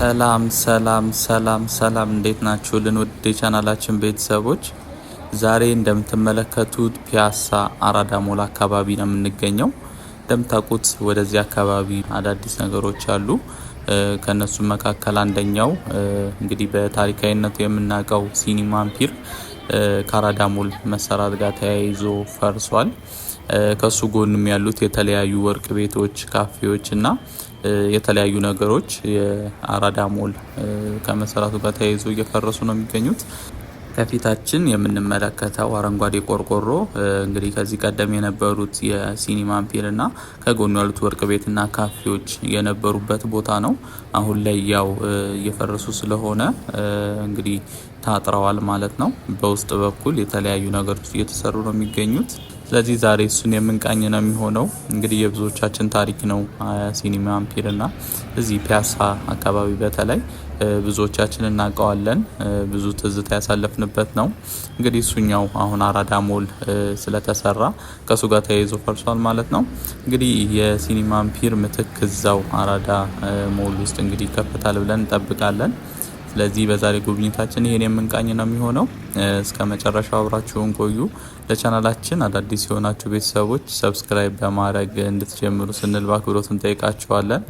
ሰላም ሰላም ሰላም ሰላም እንዴት ናችሁልን? ውድ የቻናላችን ቤተሰቦች ዛሬ እንደምትመለከቱት ፒያሳ አራዳ ሞል አካባቢ ነው የምንገኘው። እንደምታውቁት ወደዚህ አካባቢ አዳዲስ ነገሮች አሉ። ከነሱ መካከል አንደኛው እንግዲህ በታሪካዊነቱ የምናውቀው ሲኒማ አምፒር ከአራዳ ሞል መሰራት ጋር ተያይዞ ፈርሷል። ከሱ ጎንም ያሉት የተለያዩ ወርቅ ቤቶች፣ ካፌዎች እና የተለያዩ ነገሮች የአራዳ ሞል ከመሰራቱ ጋር ተያይዞ እየፈረሱ ነው የሚገኙት። ከፊታችን የምንመለከተው አረንጓዴ ቆርቆሮ እንግዲህ ከዚህ ቀደም የነበሩት የሲኒማ አምፒር እና ከጎኑ ያሉት ወርቅ ቤትና ካፌዎች የነበሩበት ቦታ ነው። አሁን ላይ ያው እየፈረሱ ስለሆነ እንግዲህ ታጥረዋል ማለት ነው። በውስጥ በኩል የተለያዩ ነገሮች እየተሰሩ ነው የሚገኙት። ስለዚህ ዛሬ እሱን የምንቃኝ ነው የሚሆነው። እንግዲህ የብዙዎቻችን ታሪክ ነው ሲኒማ አምፒር እና እዚህ ፒያሳ አካባቢ በተለይ ብዙዎቻችን እናውቀዋለን። ብዙ ትዝታ ያሳለፍንበት ነው። እንግዲህ እሱኛው አሁን አራዳ ሞል ስለተሰራ ከሱ ጋር ተያይዞ ፈርሷል ማለት ነው። እንግዲህ የሲኒማ አምፒር ምትክ እዛው አራዳ ሞል ውስጥ እንግዲህ ይከፈታል ብለን እንጠብቃለን። ስለዚህ በዛሬ ጉብኝታችን ይሄን የምንቃኝ ነው የሚሆነው። እስከ መጨረሻው አብራችሁን ቆዩ። ለቻናላችን አዳዲስ የሆናችሁ ቤተሰቦች ሰብስክራይብ በማድረግ እንድትጀምሩ ስንል በአክብሮት እንጠይቃችኋለን።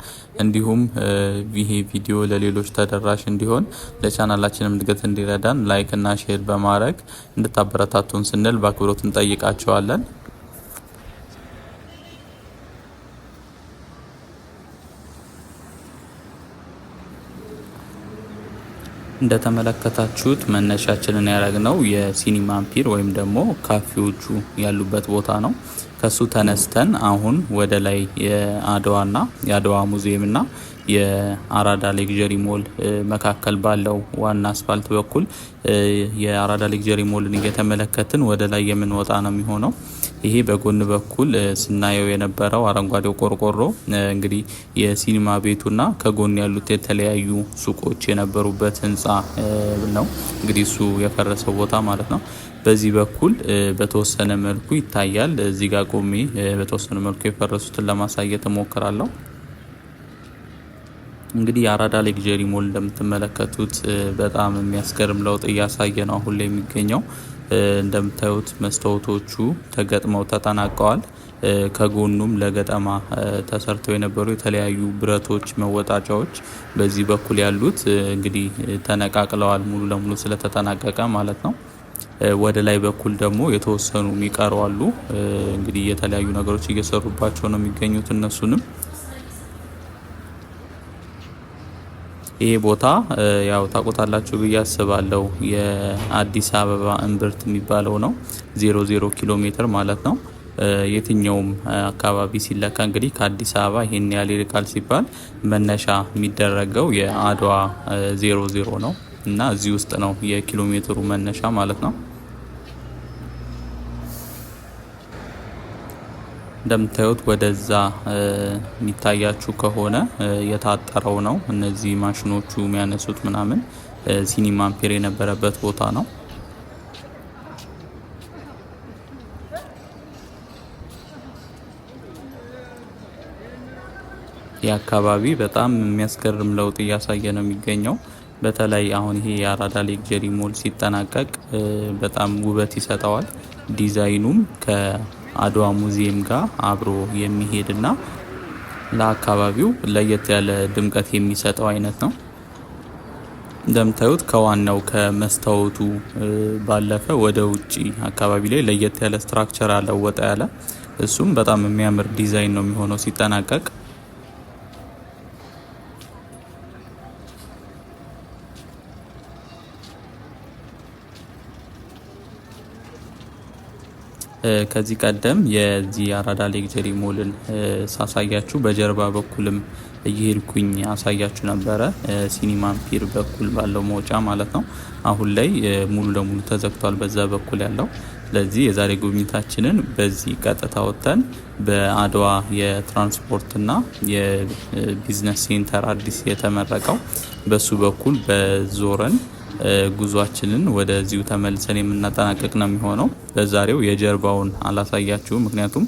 እንዲሁም ይሄ ቪዲዮ ለሌሎች ተደራሽ እንዲሆን ለቻናላችንም እድገት እንዲረዳን ላይክ እና ሼር በማድረግ እንድታበረታቱን ስንል በአክብሮት እንጠይቃችኋለን። እንደተመለከታችሁት መነሻችንን ያደረግነው የሲኒማ አምፒር ወይም ደግሞ ካፌዎቹ ያሉበት ቦታ ነው። ከሱ ተነስተን አሁን ወደ ላይ የአድዋና የአድዋ ሙዚየምና የአራዳ ሌክዠሪ ሞል መካከል ባለው ዋና አስፋልት በኩል የአራዳ ሌክዠሪ ሞልን እየተመለከትን ወደ ላይ የምንወጣ ነው የሚሆነው። ይሄ በጎን በኩል ስናየው የነበረው አረንጓዴው ቆርቆሮ እንግዲህ የሲኒማ ቤቱና ከጎን ያሉት የተለያዩ ሱቆች የነበሩበት ህንጻ ነው። እንግዲህ እሱ የፈረሰው ቦታ ማለት ነው። በዚህ በኩል በተወሰነ መልኩ ይታያል። እዚህ ጋር ቆሜ በተወሰነ መልኩ የፈረሱትን ለማሳየት እሞክራለሁ። እንግዲህ የአራዳ ሌክዠሪ ሞል እንደምትመለከቱት በጣም የሚያስገርም ለውጥ እያሳየ ነው አሁን ላይ የሚገኘው። እንደምታዩት መስታወቶቹ ተገጥመው ተጠናቀዋል። ከጎኑም ለገጠማ ተሰርተው የነበሩ የተለያዩ ብረቶች መወጣጫዎች በዚህ በኩል ያሉት እንግዲህ ተነቃቅለዋል ሙሉ ለሙሉ ስለተጠናቀቀ ማለት ነው። ወደ ላይ በኩል ደግሞ የተወሰኑ የሚቀሩ አሉ። እንግዲህ የተለያዩ ነገሮች እየሰሩባቸው ነው የሚገኙት እነሱንም። ይሄ ቦታ ያው ታውቁታላችሁ ብዬ አስባለሁ። የአዲስ አበባ እምብርት የሚባለው ነው። 00 ኪሎ ሜትር ማለት ነው። የትኛውም አካባቢ ሲለካ እንግዲህ ከአዲስ አበባ ይሄን ያህል ይርቃል ሲባል መነሻ የሚደረገው የአድዋ 00 ነው እና እዚህ ውስጥ ነው የኪሎ ሜትሩ መነሻ ማለት ነው። እንደምታዩት ወደዛ የሚታያችሁ ከሆነ የታጠረው ነው። እነዚህ ማሽኖቹ የሚያነሱት ምናምን ሲኒማ አምፒር የነበረበት ቦታ ነው። የአካባቢ በጣም የሚያስገርም ለውጥ እያሳየ ነው የሚገኘው። በተለይ አሁን ይሄ የአራዳ ሌክዠሪ ሞል ሲጠናቀቅ በጣም ውበት ይሰጠዋል። ዲዛይኑም ከአድዋ ሙዚየም ጋር አብሮ የሚሄድና ለአካባቢው ለየት ያለ ድምቀት የሚሰጠው አይነት ነው። እንደምታዩት ከዋናው ከመስታወቱ ባለፈ ወደ ውጪ አካባቢ ላይ ለየት ያለ ስትራክቸር አለው፣ ወጣ ያለ። እሱም በጣም የሚያምር ዲዛይን ነው የሚሆነው ሲጠናቀቅ። ከዚህ ቀደም የዚህ አራዳ ሌክዠሪ ሞልን ሳሳያችሁ በጀርባ በኩልም እየሄድኩኝ አሳያችሁ ነበረ። ሲኒማ አምፒር በኩል ባለው መውጫ ማለት ነው። አሁን ላይ ሙሉ ለሙሉ ተዘግቷል በዛ በኩል ያለው። ስለዚህ የዛሬ ጉብኝታችንን በዚህ ቀጥታ ወጥተን በአድዋ የትራንስፖርትና የቢዝነስ ሴንተር አዲስ የተመረቀው በሱ በኩል በዞረን ጉዟችንን ወደዚሁ ተመልሰን የምናጠናቀቅ ነው የሚሆነው። በዛሬው የጀርባውን አላሳያችሁም፣ ምክንያቱም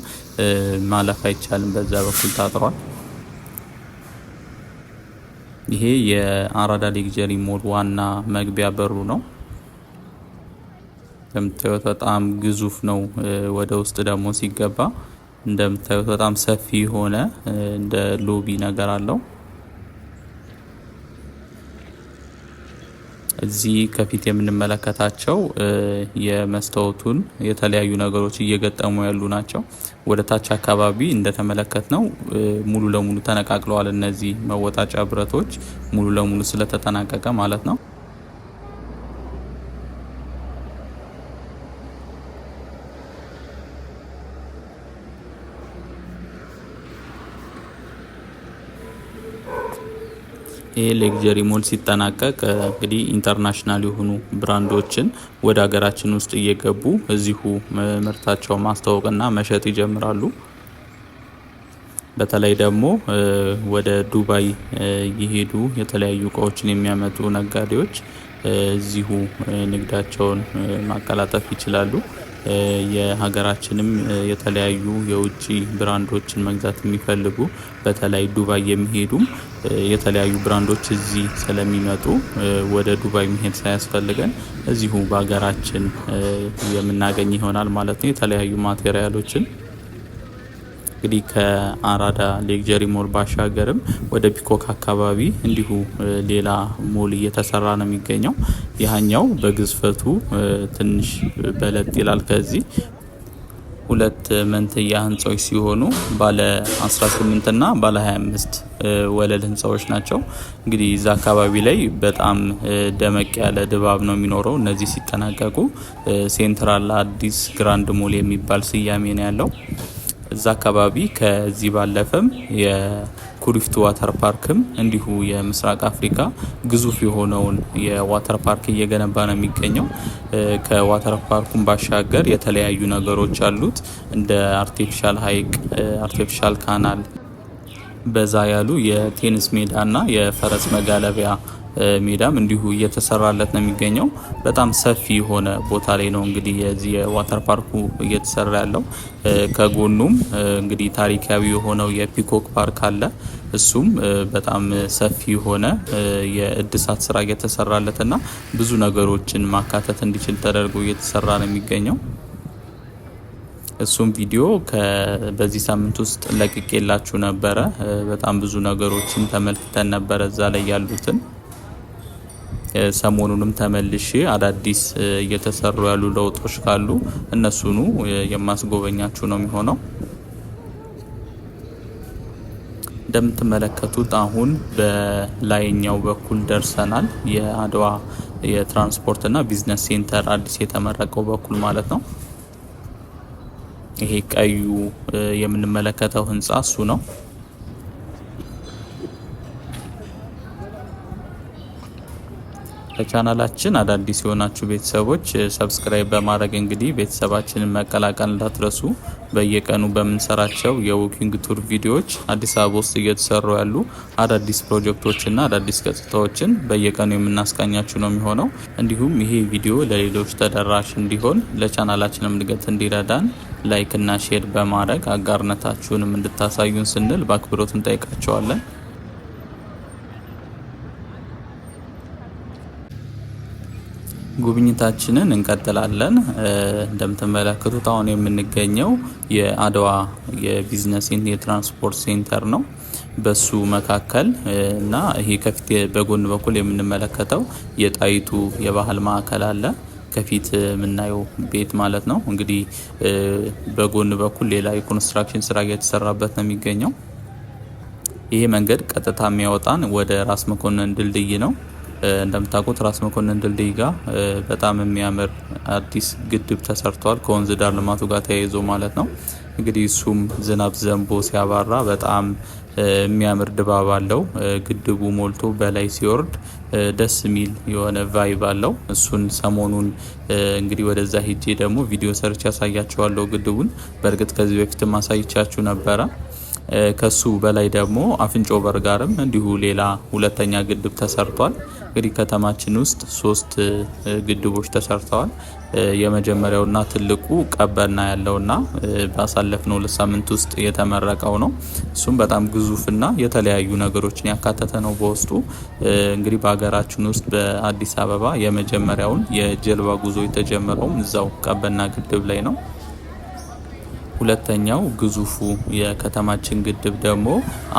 ማለፍ አይቻልም፣ በዛ በኩል ታጥሯል። ይሄ የአራዳ ሌክዠሪ ሞል ዋና መግቢያ በሩ ነው። እንደምታዩት በጣም ግዙፍ ነው። ወደ ውስጥ ደግሞ ሲገባ እንደምታዩት በጣም ሰፊ የሆነ እንደ ሎቢ ነገር አለው። እዚህ ከፊት የምንመለከታቸው የመስታወቱን የተለያዩ ነገሮች እየገጠሙ ያሉ ናቸው። ወደ ታች አካባቢ እንደተመለከት ነው ሙሉ ለሙሉ ተነቃቅለዋል። እነዚህ መወጣጫ ብረቶች ሙሉ ለሙሉ ስለተጠናቀቀ ማለት ነው። ይሄ ሌክዠሪ ሞል ሲጠናቀቅ እንግዲህ ኢንተርናሽናል የሆኑ ብራንዶችን ወደ ሀገራችን ውስጥ እየገቡ እዚሁ ምርታቸው ማስተዋወቅና መሸጥ ይጀምራሉ። በተለይ ደግሞ ወደ ዱባይ እየሄዱ የተለያዩ እቃዎችን የሚያመጡ ነጋዴዎች እዚሁ ንግዳቸውን ማቀላጠፍ ይችላሉ። የሀገራችንም የተለያዩ የውጭ ብራንዶችን መግዛት የሚፈልጉ በተለይ ዱባይ የሚሄዱም የተለያዩ ብራንዶች እዚህ ስለሚመጡ ወደ ዱባይ መሄድ ሳያስፈልገን እዚሁ በሀገራችን የምናገኝ ይሆናል ማለት ነው። የተለያዩ ማቴሪያሎችን እንግዲህ ከአራዳ ሌክዠሪ ሞል ባሻገርም ወደ ፒኮክ አካባቢ እንዲሁ ሌላ ሞል እየተሰራ ነው የሚገኘው። ያኛው በግዝፈቱ ትንሽ በለጥ ይላል። ከዚህ ሁለት መንትያ ህንጻዎች ሲሆኑ ባለ 18 እና ባለ 25 ወለል ህንጻዎች ናቸው። እንግዲህ እዛ አካባቢ ላይ በጣም ደመቅ ያለ ድባብ ነው የሚኖረው። እነዚህ ሲጠናቀቁ ሴንትራል አዲስ ግራንድ ሞል የሚባል ስያሜ ነው ያለው። እዛ አካባቢ ከዚህ ባለፈም የኩሪፍቱ ዋተር ፓርክም እንዲሁ የምስራቅ አፍሪካ ግዙፍ የሆነውን የዋተር ፓርክ እየገነባ ነው የሚገኘው። ከዋተር ፓርኩን ባሻገር የተለያዩ ነገሮች አሉት። እንደ አርቲፊሻል ሀይቅ፣ አርቲፊሻል ካናል፣ በዛ ያሉ የቴኒስ ሜዳና የፈረስ መጋለቢያ ሜዳም እንዲሁ እየተሰራለት ነው የሚገኘው። በጣም ሰፊ የሆነ ቦታ ላይ ነው እንግዲህ የዚህ የዋተር ፓርኩ እየተሰራ ያለው። ከጎኑም እንግዲህ ታሪካዊ የሆነው የፒኮክ ፓርክ አለ። እሱም በጣም ሰፊ የሆነ የእድሳት ስራ እየተሰራለትና ብዙ ነገሮችን ማካተት እንዲችል ተደርጎ እየተሰራ ነው የሚገኘው። እሱም ቪዲዮ በዚህ ሳምንት ውስጥ ለቅቄላችሁ ነበረ። በጣም ብዙ ነገሮችን ተመልክተን ነበረ እዛ ላይ ያሉትን። ሰሞኑንም ተመልሼ አዳዲስ እየተሰሩ ያሉ ለውጦች ካሉ እነሱኑ የማስጎበኛችሁ ነው የሚሆነው። እንደምትመለከቱት አሁን በላይኛው በኩል ደርሰናል። የአድዋ የትራንስፖርትና ቢዝነስ ሴንተር አዲስ የተመረቀው በኩል ማለት ነው። ይሄ ቀዩ የምንመለከተው ህንጻ እሱ ነው። ለቻናላችን አዳዲስ የሆናችሁ ቤተሰቦች ሰብስክራይብ በማድረግ እንግዲህ ቤተሰባችንን መቀላቀል እንዳትረሱ። በየቀኑ በምንሰራቸው የዎኪንግ ቱር ቪዲዮዎች አዲስ አበባ ውስጥ እየተሰሩ ያሉ አዳዲስ ፕሮጀክቶችና አዳዲስ ገጽታዎችን በየቀኑ የምናስቃኛችሁ ነው የሚሆነው። እንዲሁም ይሄ ቪዲዮ ለሌሎች ተደራሽ እንዲሆን ለቻናላችንም እድገት እንዲረዳን ላይክ እና ሼር በማድረግ አጋርነታችሁንም እንድታሳዩን ስንል በአክብሮት እንጠይቃቸዋለን። ጉብኝታችንን እንቀጥላለን። እንደምትመለከቱት አሁን የምንገኘው የአድዋ የቢዝነስ የትራንስፖርት ሴንተር ነው። በሱ መካከል እና ይሄ ከፊት በጎን በኩል የምንመለከተው የጣይቱ የባህል ማዕከል አለ። ከፊት የምናየው ቤት ማለት ነው። እንግዲህ በጎን በኩል ሌላ የኮንስትራክሽን ስራ እየተሰራበት ነው የሚገኘው። ይሄ መንገድ ቀጥታ የሚያወጣን ወደ ራስ መኮንን ድልድይ ነው። እንደምታውቁት ራስ መኮንን ድልድይ ጋር በጣም የሚያምር አዲስ ግድብ ተሰርቷል፣ ከወንዝ ዳር ልማቱ ጋር ተያይዞ ማለት ነው። እንግዲህ እሱም ዝናብ ዘንቦ ሲያባራ በጣም የሚያምር ድባብ አለው። ግድቡ ሞልቶ በላይ ሲወርድ ደስ የሚል የሆነ ቫይብ አለው። እሱን ሰሞኑን እንግዲህ ወደዛ ሄጄ ደግሞ ቪዲዮ ሰርች ያሳያችኋለሁ ግድቡን። በእርግጥ ከዚህ በፊትም አሳይቻችሁ ነበረ። ከሱ በላይ ደግሞ አፍንጮ በር ጋርም እንዲሁ ሌላ ሁለተኛ ግድብ ተሰርቷል። እንግዲህ ከተማችን ውስጥ 3 ግድቦች ተሰርተዋል። የመጀመሪያውና ትልቁ ቀበና ያለውና ባሳለፍነው ለሳምንት ውስጥ የተመረቀው ነው። እሱም በጣም ግዙፍና የተለያዩ ነገሮችን ያካተተ ነው በውስጡ። እንግዲህ በሀገራችን ውስጥ በአዲስ አበባ የመጀመሪያውን የጀልባ ጉዞ የተጀመረውም እዛው ቀበና ግድብ ላይ ነው። ሁለተኛው ግዙፉ የከተማችን ግድብ ደግሞ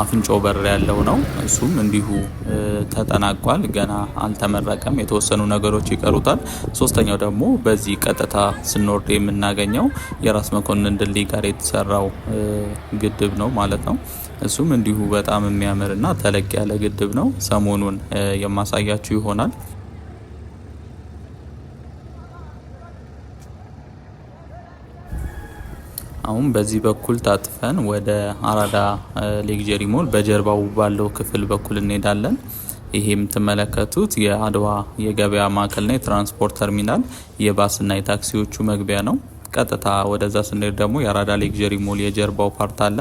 አፍንጮ በር ያለው ነው። እሱም እንዲሁ ተጠናቋል። ገና አልተመረቀም፣ የተወሰኑ ነገሮች ይቀሩታል። ሶስተኛው ደግሞ በዚህ ቀጥታ ስንወርድ የምናገኘው የራስ መኮንን ድልድይ ጋር የተሰራው ግድብ ነው ማለት ነው። እሱም እንዲሁ በጣም የሚያምርና ተለቅ ያለ ግድብ ነው። ሰሞኑን የማሳያችሁ ይሆናል። አሁን በዚህ በኩል ታጥፈን ወደ አራዳ ሌክዠሪ ሞል በጀርባው ባለው ክፍል በኩል እንሄዳለን። ይሄ የምትመለከቱት የአድዋ የገበያ ማዕከልና የትራንስፖርት ተርሚናል የባስና የታክሲዎቹ መግቢያ ነው። ቀጥታ ወደዛ ስንሄድ ደግሞ የአራዳ ሌክዠሪ ሞል የጀርባው ፓርት አለ።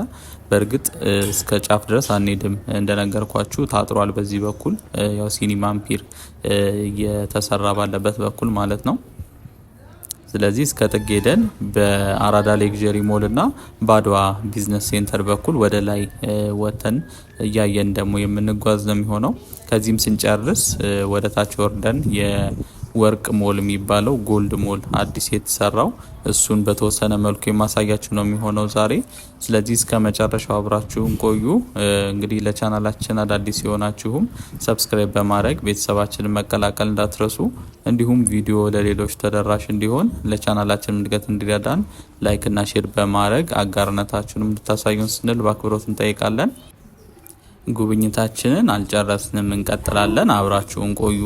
በእርግጥ እስከ ጫፍ ድረስ አንሄድም፣ እንደነገርኳችሁ ታጥሯል። በዚህ በኩል ያው ሲኒማ አምፒር እየተሰራ ባለበት በኩል ማለት ነው። ስለዚህ እስከ ጥግ ሄደን በአራዳ ሌክዠሪ ሞል እና በአድዋ ቢዝነስ ሴንተር በኩል ወደ ላይ ወተን እያየን ደግሞ የምንጓዝ ነው የሚሆነው። ከዚህም ስንጨርስ ወደ ታች ወርደን የወርቅ ሞል የሚባለው ጎልድ ሞል አዲስ የተሰራው እሱን በተወሰነ መልኩ የማሳያችሁ ነው የሚሆነው ዛሬ። ስለዚህ እስከ መጨረሻው አብራችሁን ቆዩ። እንግዲህ ለቻናላችን አዳዲስ የሆናችሁም ሰብስክራይብ በማድረግ ቤተሰባችንን መቀላቀል እንዳትረሱ። እንዲሁም ቪዲዮ ለሌሎች ተደራሽ እንዲሆን ለቻናላችን እድገት እንዲረዳን ላይክ እና ሼር በማድረግ አጋርነታችሁንም እንድታሳዩን ስንል በአክብሮት እንጠይቃለን። ጉብኝታችንን አልጨረስንም፣ እንቀጥላለን። አብራችሁን ቆዩ።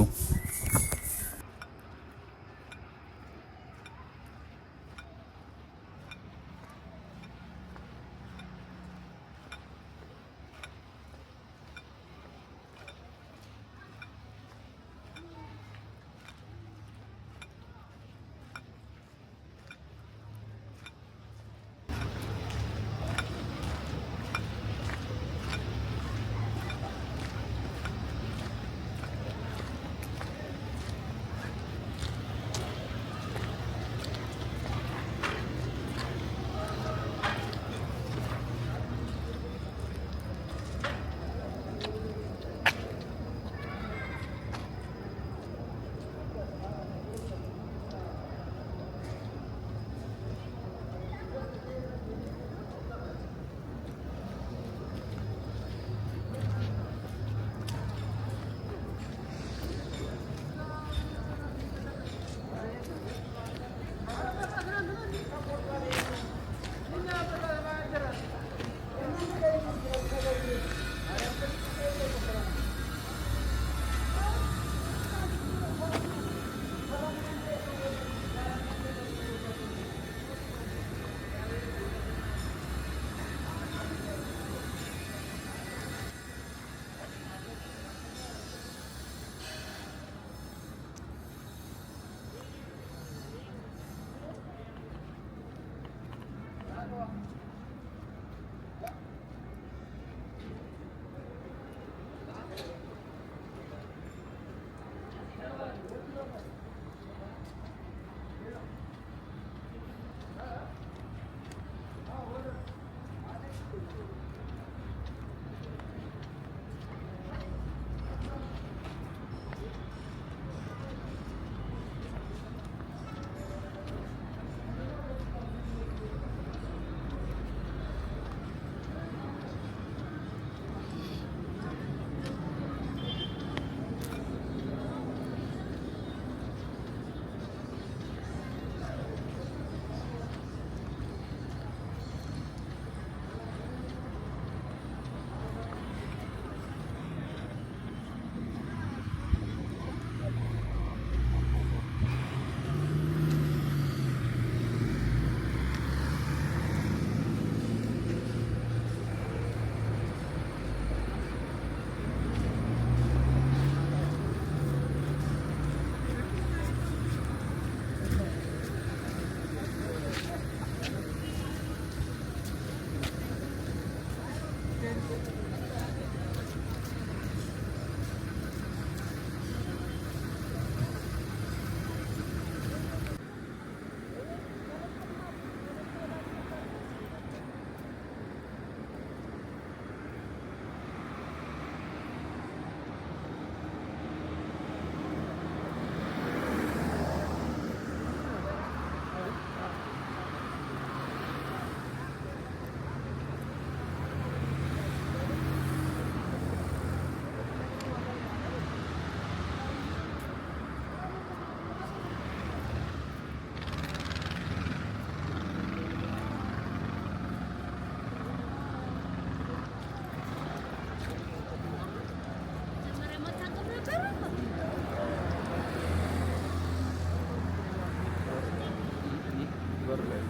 በር ላይ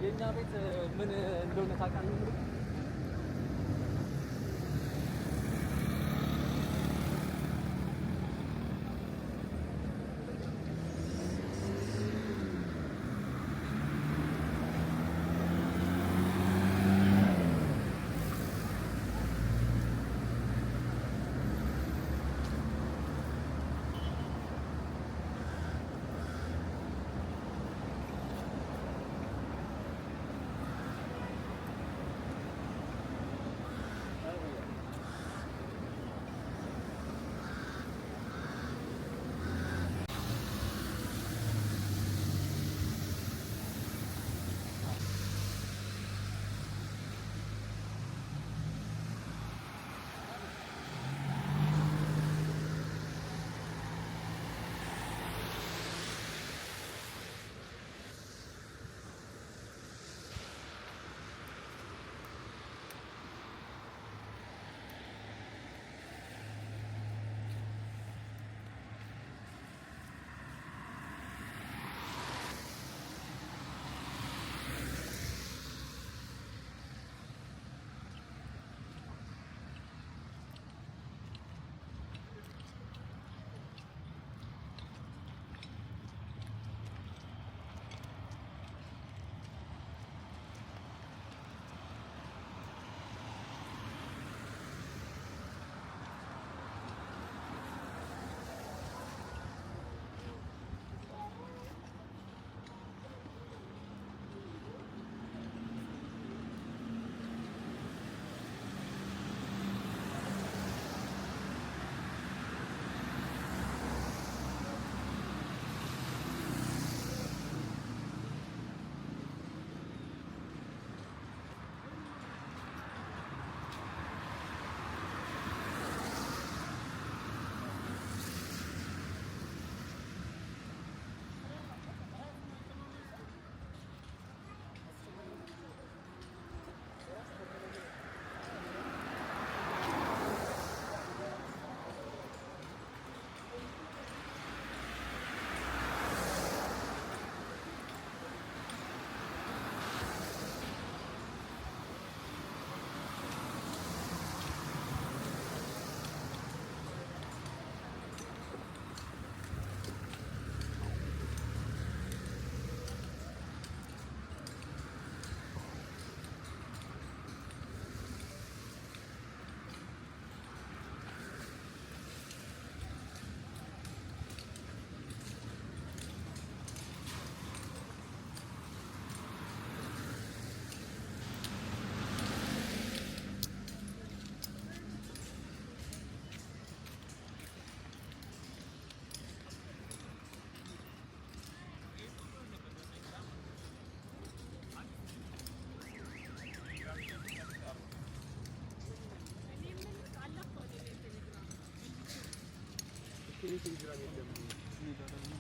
የኛ ቤት ምን እንደሆነ ታውቃለህ? Telegram